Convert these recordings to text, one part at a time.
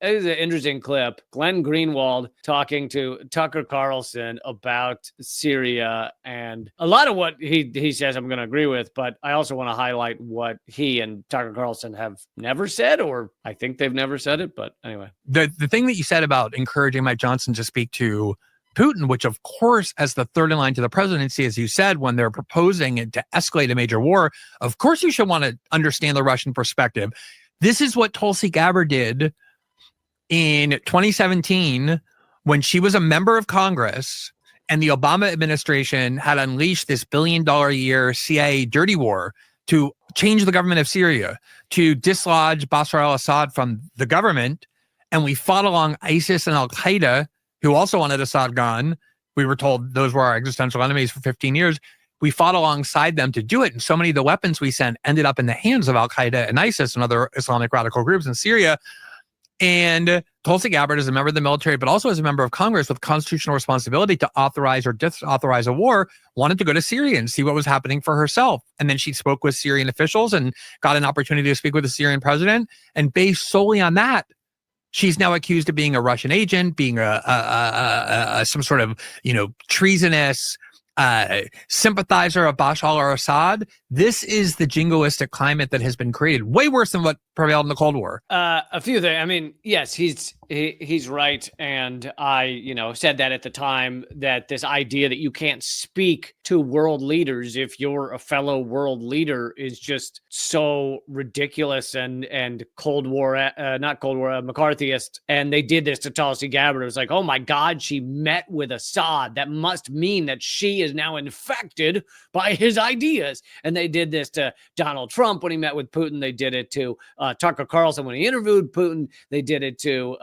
It is an interesting clip. Glenn Greenwald talking to Tucker Carlson about Syria, and a lot of what he says I'm going to agree with, but I also want to highlight what he and Tucker Carlson have never said, or I think they've never said it, but anyway. The thing that you said about encouraging Mike Johnson to speak to Putin, which of course, as the third in line to the presidency, as you said, when they're proposing it to escalate a major war, of course you should want to understand the Russian perspective. This is what Tulsi Gabbard did in 2017, when she was a member of Congress and the Obama administration had unleashed this $1 billion a year CIA dirty war to change the government of Syria, to dislodge Bashar al-Assad from the government. And we fought along ISIS and al-Qaeda, who also wanted Assad gone. We were told those were our existential enemies for 15 years. We fought alongside them to do it. And so many of the weapons we sent ended up in the hands of al-Qaeda and ISIS and other Islamic radical groups in Syria. And Tulsi Gabbard, as a member of the military, but also as a member of Congress with constitutional responsibility to authorize or disauthorize a war, wanted to go to Syria and see what was happening for herself. And then she spoke with Syrian officials and got an opportunity to speak with the Syrian president. And based solely on that, she's now accused of being a Russian agent, being some sort of, treasonous sympathizer of Bashar al-Assad. This is the jingoistic climate that has been created, way worse than what prevailed in the Cold War. A few things. I mean, yes, he's right. And I, said that at the time, that this idea that you can't speak to world leaders if you're a fellow world leader is just so ridiculous and Cold War, not Cold War, McCarthyist. And they did this to Tulsi Gabbard. It was like, oh my God, she met with Assad. That must mean that she is now infected by his ideas. And they did this to Donald Trump when he met with Putin. They did it to Tucker Carlson when he interviewed Putin. They did it to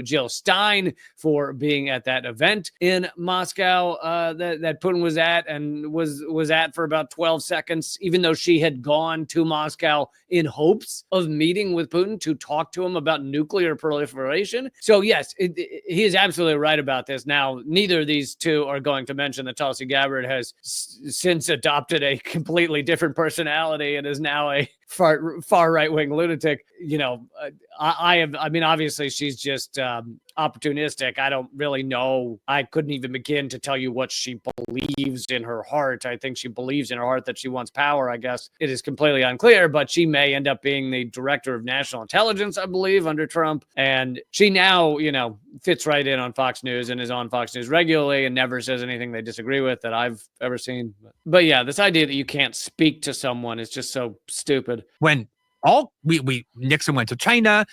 Jill Stein for being at that event in Moscow that Putin was at and was at for about 12 seconds, even though she had gone to Moscow in hopes of meeting with Putin to talk to him about nuclear proliferation. So yes, he is absolutely right about this. Now, neither of these two are going to mention that Tulsi Gabbard has since adopted a completely different personality and is now a far right-wing lunatic. I mean, obviously she's just opportunistic. I don't really know. I couldn't even begin to tell you what she believes in her heart. I think she believes in her heart that she wants power. I guess it is completely unclear, but she may end up being the director of national intelligence, I believe, under Trump. And she now, fits right in on Fox News and is on Fox News regularly and never says anything they disagree with that I've ever seen. But yeah, this idea that you can't speak to someone is just so stupid. When Nixon went to China,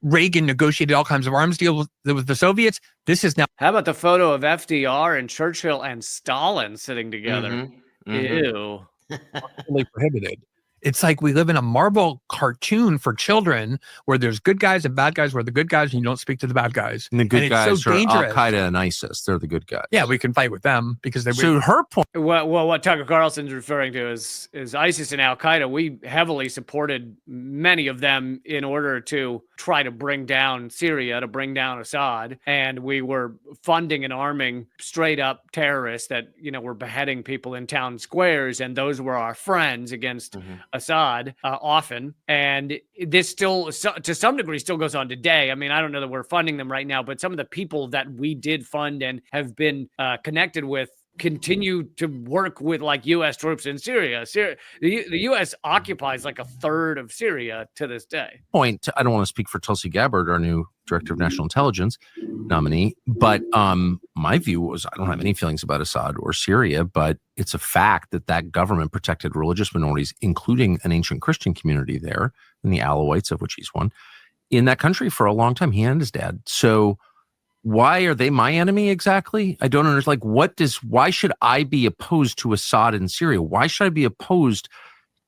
Reagan negotiated all kinds of arms deals with the Soviets. This is now. How about the photo of FDR and Churchill and Stalin sitting together? Ew. Totally prohibited. It's like we live in a Marvel cartoon for children where there's good guys and bad guys, where the good guys and you don't speak to the bad guys. And the good guys are Al-Qaeda and ISIS. They're the good guys. Yeah, we can fight with them because they're... So her point... Well, what Tucker Carlson's referring to is ISIS and Al-Qaeda. We heavily supported many of them in order to try to bring down Syria, to bring down Assad. And we were funding and arming straight up terrorists that, were beheading people in town squares. And those were our friends against Assad often. And this still, to some degree, still goes on today. I mean, I don't know that we're funding them right now, but some of the people that we did fund and have been connected with continue to work with U.S. troops in Syria. The U.S. occupies a third of Syria to this day. I don't want to speak for Tulsi Gabbard, our new director of national intelligence nominee, but my view was I don't have any feelings about Assad or Syria, but it's a fact that government protected religious minorities, including an ancient Christian community there, and the Alawites, of which he's one, in that country for a long time, he and his dad. So why are they my enemy exactly? I don't understand. Why should I be opposed to Assad in Syria? Why should I be opposed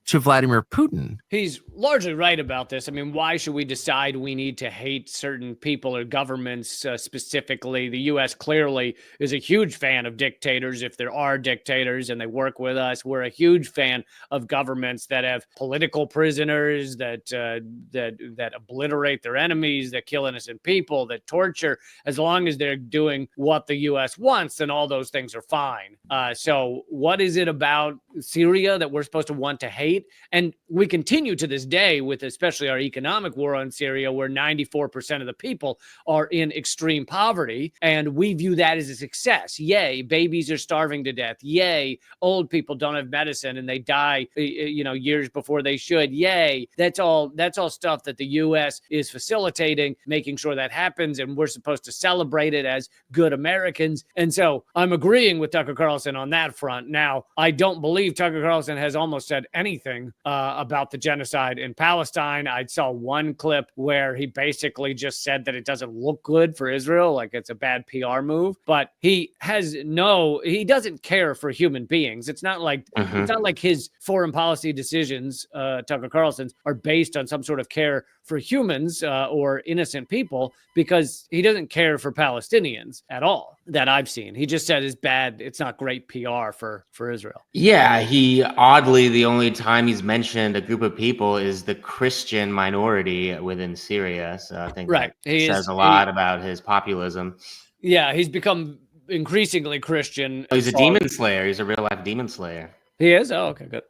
to Vladimir Putin? He's largely right about this. I mean, why should we decide we need to hate certain people or governments specifically? The U.S. clearly is a huge fan of dictators if there are dictators and they work with us. We're a huge fan of governments that have political prisoners, that obliterate their enemies, that kill innocent people, that torture. As long as they're doing what the U.S. wants, then all those things are fine. So what is it about Syria that we're supposed to want to hate? And we continue to this day, with especially our economic war on Syria, where 94% of the people are in extreme poverty. And we view that as a success. Yay, babies are starving to death. Yay, old people don't have medicine and they die, years before they should. Yay. That's all stuff that the U.S. is facilitating, making sure that happens. And we're supposed to celebrate it as good Americans. And so I'm agreeing with Tucker Carlson on that front. Now, I don't believe Tucker Carlson has almost said anything about the genocide in Palestine. I saw one clip where he basically just said that it doesn't look good for Israel, like it's a bad PR move, but he doesn't care for human beings. It's not like it's not like his foreign policy decisions, Tucker Carlson's, are based on some sort of care for humans or innocent people, because he doesn't care for Palestinians at all that I've seen. He just said it's bad. It's not great PR for Israel. Yeah, he oddly, the only time he's mentioned a group of people is the Christian minority within Syria. So I think that says a lot about his populism. Yeah, he's become increasingly Christian. He's a demon slayer. He's a real life demon slayer. He is? Oh, okay, good.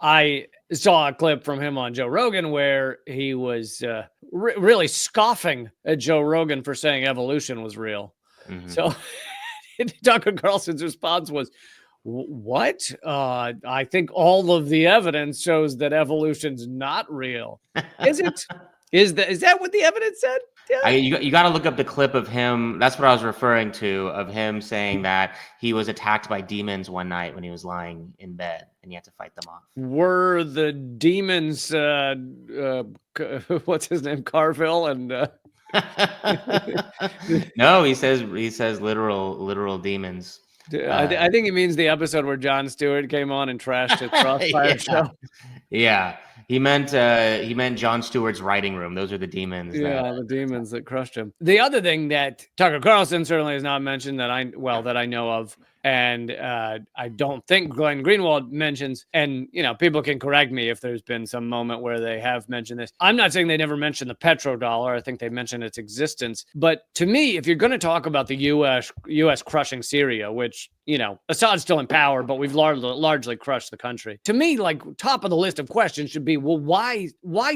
I saw a clip from him on Joe Rogan where he was really scoffing at Joe Rogan for saying evolution was real. So Tucker Carlson's response was, what? I think all of the evidence shows that evolution's not real. Is it? Is that what the evidence said? Yeah. You got to look up the clip of him. That's what I was referring to, of him saying that he was attacked by demons one night when he was lying in bed and he had to fight them off. Were the demons, what's his name, Carville? And no, he says literal demons. I think he means the episode where Jon Stewart came on and trashed his Crossfire show. Yeah. He meant Jon Stewart's writing room. Those are the demons. Yeah, the demons that crushed him. The other thing that Tucker Carlson certainly has not mentioned that I know of, and I don't think Glenn Greenwald mentions, and people can correct me if there's been some moment where they have mentioned this. I'm not saying they never mentioned the petrodollar. I think they mentioned its existence. But to me, if you're going to talk about the U.S. crushing Syria, which Assad's still in power, but we've largely crushed the country. To me, like, top of the list of questions should be, well, why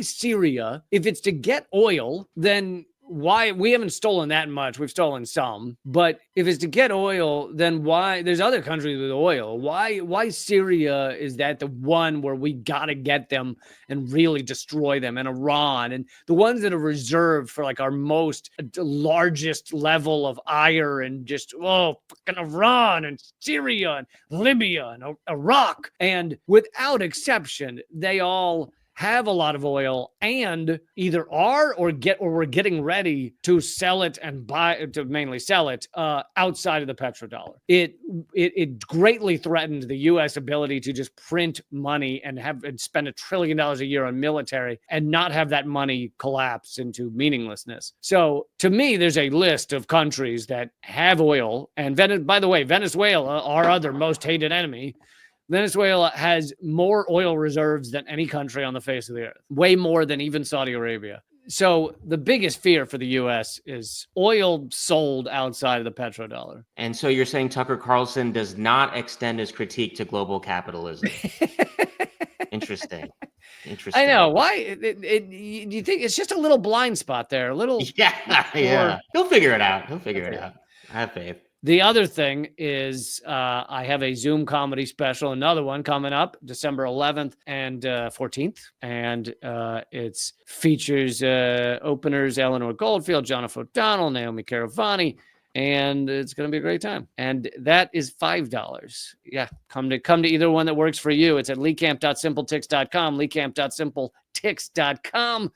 Syria? If it's to get oil, then why? We haven't stolen that much. We've stolen some. But if it's to get oil, then why? There's other countries with oil. Why Syria is that the one where we got to get them and really destroy them, and Iran, and the ones that are reserved for like our most largest level of ire, and just, fucking Iran and Syria and Libya and Iraq. And without exception, they all have a lot of oil and either are or we're getting ready to sell it and mainly sell it outside of the petrodollar. It greatly threatened the U.S. ability to just print money and spend $1 trillion a year on military and not have that money collapse into meaninglessness. So to me, there's a list of countries that have oil, and by the way, Venezuela, our other most hated enemy. Venezuela has more oil reserves than any country on the face of the earth, way more than even Saudi Arabia. So the biggest fear for the U.S. is oil sold outside of the petrodollar. And so you're saying Tucker Carlson does not extend his critique to global capitalism. Interesting. I know. Why? Do you think it's just a little blind spot there? A little. Yeah. He'll figure it out. I have faith. The other thing is I have a Zoom comedy special, another one coming up December 11th and 14th. And it features openers Eleanor Goldfield, Jonathan O'Donnell, Naomi Caravani, and it's going to be a great time. And that is $5. Yeah, come to either one that works for you. It's at leecamp.simpletix.com, leecamp.simpletix.com.